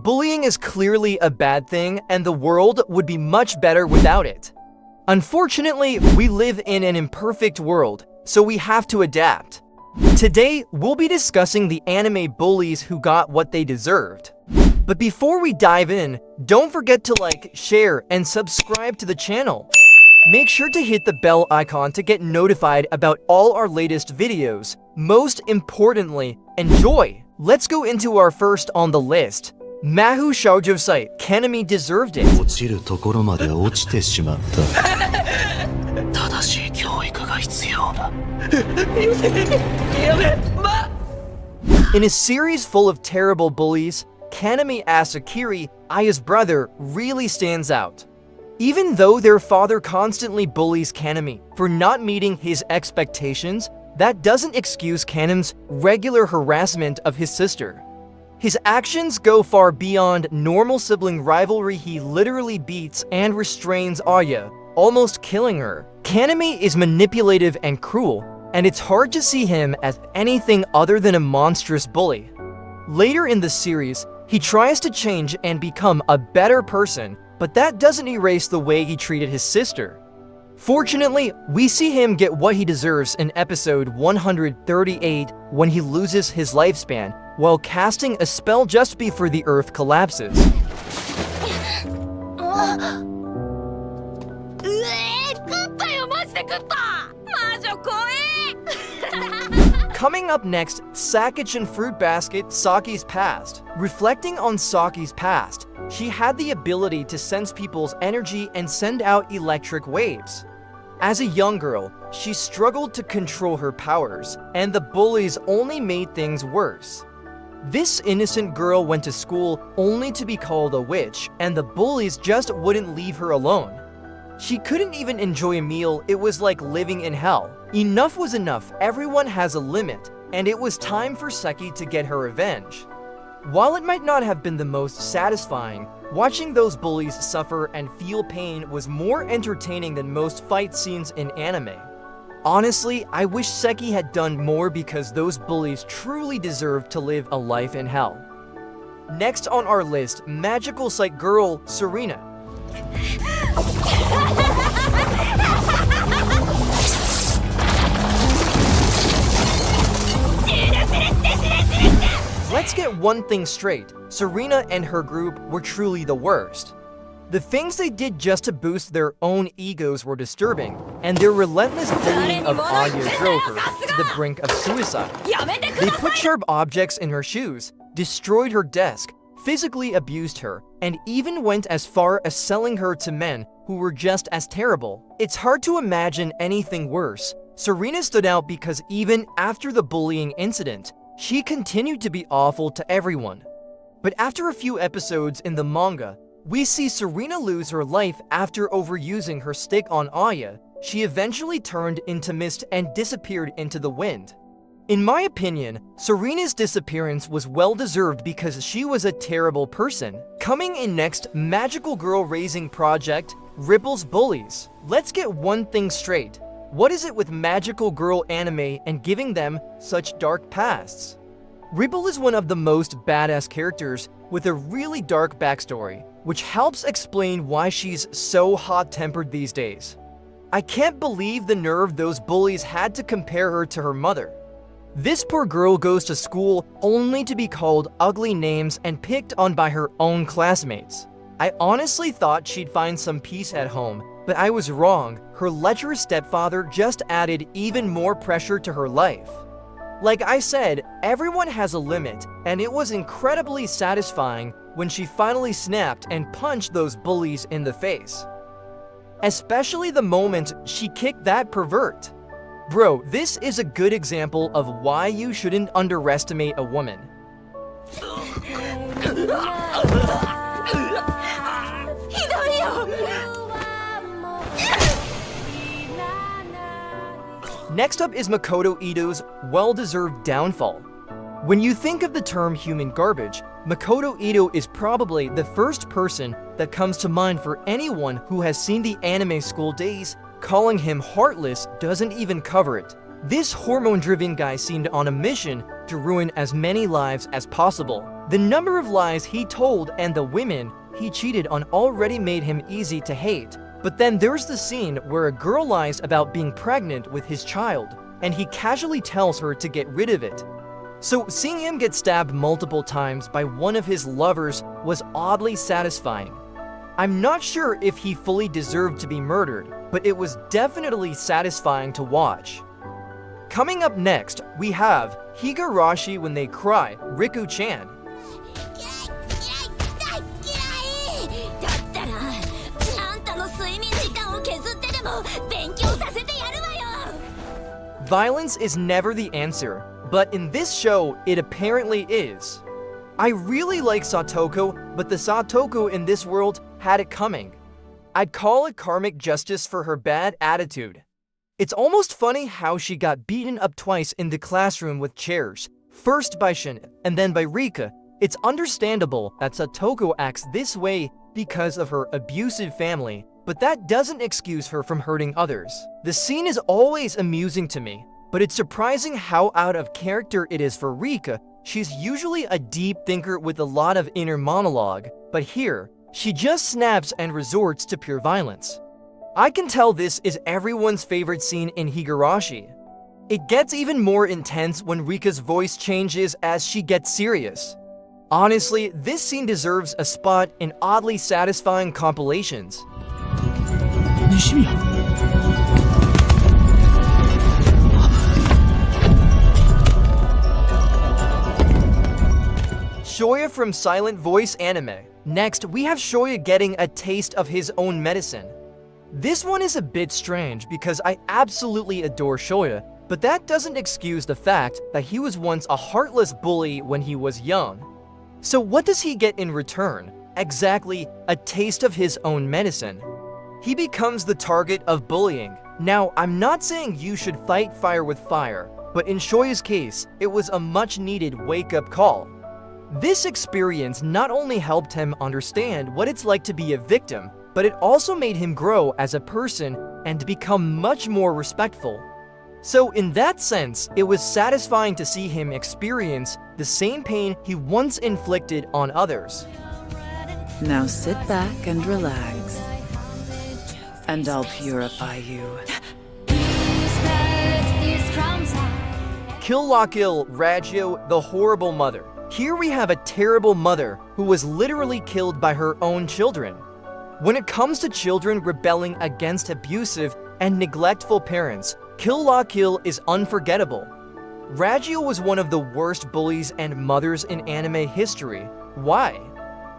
Bullying is clearly a bad thing, and the world would be much better without it. Unfortunately, we live in an imperfect world, so we have to adapt. Today, we'll be discussing the anime bullies who got what they deserved. But before we dive in, don't forget to like, share, and subscribe to the channel. Make sure to hit the bell icon to get notified about all our latest videos. Most importantly, enjoy! Let's go into our first on the list. Mahou Shoujo site, Kanami deserved it. 落ちるところまで落ちてしまった。正しい教育が必要だ。In a series full of terrible bullies, Kanami Asakiri, Aya's brother, really stands out. Even though their father constantly bullies Kanami for not meeting his expectations, that doesn't excuse Kanami's regular harassment of his sister. His actions go far beyond normal sibling rivalry. He literally beats and restrains Aya, almost killing her. Kanami is manipulative and cruel, and it's hard to see him as anything other than a monstrous bully. Later in the series, he tries to change and become a better person, but that doesn't erase the way he treated his sister. Fortunately, we see him get what he deserves in episode 138 when he loses his lifespan while casting a spell just before the earth collapses. Coming up next, Sakichin Fruit Basket, Saki's past. Reflecting on Saki's past, she had the ability to sense people's energy and send out electric waves. As a young girl, she struggled to control her powers, and the bullies only made things worse. This innocent girl went to school only to be called a witch, and the bullies just wouldn't leave her alone. She couldn't even enjoy a meal. It was like living in hell. Enough was enough. Everyone has a limit, and it was time for Seki to get her revenge. While it might not have been the most satisfying, watching those bullies suffer and feel pain was more entertaining than most fight scenes in anime. Honestly, I wish Seki had done more because those bullies truly deserved to live a life in hell. Next on our list, magical sight girl, Serena. Let's get one thing straight, Serena and her group were truly the worst. The things they did just to boost their own egos were disturbing, and their relentless bullying of Aya drove her to the brink of suicide. They put sharp objects in her shoes, destroyed her desk, physically abused her, and even went as far as selling her to men who were just as terrible. It's hard to imagine anything worse. Serena stood out because even after the bullying incident, she continued to be awful to everyone. But after a few episodes in the manga, we see Serena lose her life after overusing her stick on Aya. She eventually turned into mist and disappeared into the wind. In my opinion, Serena's disappearance was well-deserved because she was a terrible person. Coming in next, Magical Girl Raising Project, Ripple's Bullies. Let's get one thing straight. What is it with Magical Girl anime and giving them such dark pasts? Ripple is one of the most badass characters with a really dark backstory, which helps explain why she's so hot-tempered these days. I can't believe the nerve those bullies had to compare her to her mother. This poor girl goes to school only to be called ugly names and picked on by her own classmates. I honestly thought she'd find some peace at home, but I was wrong. Her lecherous stepfather just added even more pressure to her life. Like I said, everyone has a limit, and it was incredibly satisfying when she finally snapped and punched those bullies in the face. Especially the moment she kicked that pervert. Bro, this is a good example of why you shouldn't underestimate a woman. Next up is Makoto Ito's well-deserved downfall. When you think of the term human garbage, Makoto Ito is probably the first person that comes to mind for anyone who has seen the anime School Days. Calling him heartless doesn't even cover it. This hormone-driven guy seemed on a mission to ruin as many lives as possible. The number of lies he told and the women he cheated on already made him easy to hate. But then there's the scene where a girl lies about being pregnant with his child, and he casually tells her to get rid of it. So seeing him get stabbed multiple times by one of his lovers was oddly satisfying. I'm not sure if he fully deserved to be murdered, but it was definitely satisfying to watch. Coming up next, we have Higurashi when they cry, Riku-chan. Violence is never the answer, but in this show, it apparently is. I really like Satoko, but the Satoko in this world had it coming. I'd call it karmic justice for her bad attitude. It's almost funny how she got beaten up twice in the classroom with chairs, first by Shin and then by Rika. It's understandable that Satoko acts this way because of her abusive family, but that doesn't excuse her from hurting others. The scene is always amusing to me, but it's surprising how out of character it is for Rika. She's usually a deep thinker with a lot of inner monologue, but here, she just snaps and resorts to pure violence. I can tell this is everyone's favorite scene in Higurashi. It gets even more intense when Rika's voice changes as she gets serious. Honestly, this scene deserves a spot in oddly satisfying compilations. Shoya from Silent Voice Anime. Next, we have Shoya getting a taste of his own medicine. This one is a bit strange because I absolutely adore Shoya, but that doesn't excuse the fact that he was once a heartless bully when he was young. So what does he get in return? Exactly, a taste of his own medicine. He becomes the target of bullying. Now, I'm not saying you should fight fire with fire, but in Shoya's case, it was a much-needed wake-up call. This experience not only helped him understand what it's like to be a victim, but it also made him grow as a person and become much more respectful. So in that sense, it was satisfying to see him experience the same pain he once inflicted on others. Now sit back and relax, and I'll purify you. Kill La Kill, Ragio, the horrible mother. Here we have a terrible mother who was literally killed by her own children. When it comes to children rebelling against abusive and neglectful parents, Kill La Kill is unforgettable. Ragio was one of the worst bullies and mothers in anime history. Why?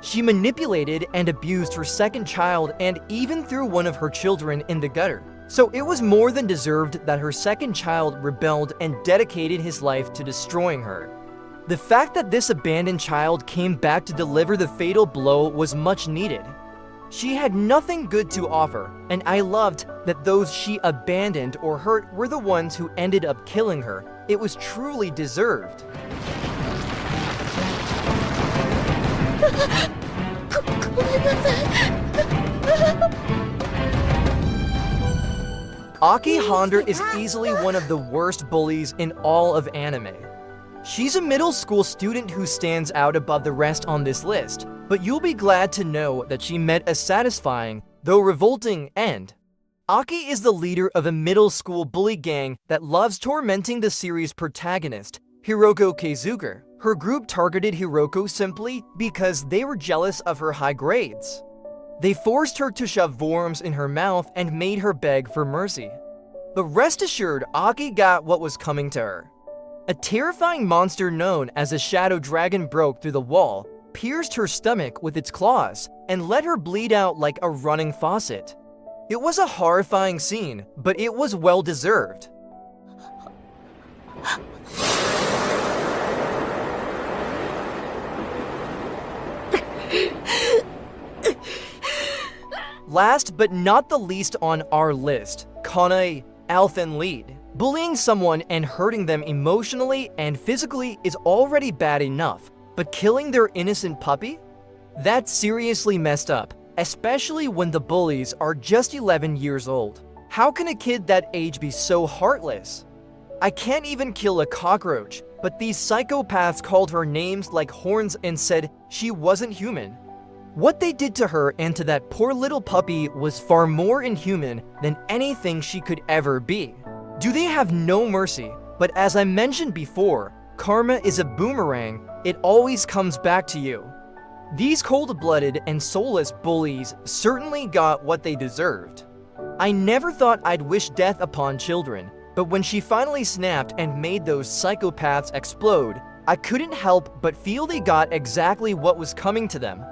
She manipulated and abused her second child and even threw one of her children in the gutter. So it was more than deserved that her second child rebelled and dedicated his life to destroying her. The fact that this abandoned child came back to deliver the fatal blow was much needed. She had nothing good to offer, and I loved that those she abandoned or hurt were the ones who ended up killing her. It was truly deserved. Aki Honda is easily one of the worst bullies in all of anime. She's a middle school student who stands out above the rest on this list, but you'll be glad to know that she met a satisfying, though revolting, end. Aki is the leader of a middle school bully gang that loves tormenting the series' protagonist, Hiroko Keizuger. Her group targeted Hiroko simply because they were jealous of her high grades. They forced her to shove worms in her mouth and made her beg for mercy. But rest assured, Aki got what was coming to her. A terrifying monster known as a shadow dragon broke through the wall, pierced her stomach with its claws, and let her bleed out like a running faucet. It was a horrifying scene, but it was well deserved. Last but not the least on our list, Kanae, Elfen Lead. Bullying someone and hurting them emotionally and physically is already bad enough, but killing their innocent puppy? That's seriously messed up, especially when the bullies are just 11 years old. How can a kid that age be so heartless? I can't even kill a cockroach, but these psychopaths called her names like horns and said she wasn't human. What they did to her and to that poor little puppy was far more inhuman than anything she could ever be. Do they have no mercy? But as I mentioned before, karma is a boomerang. It always comes back to you. These cold-blooded and soulless bullies certainly got what they deserved. I never thought I'd wish death upon children, but when she finally snapped and made those psychopaths explode, I couldn't help but feel they got exactly what was coming to them.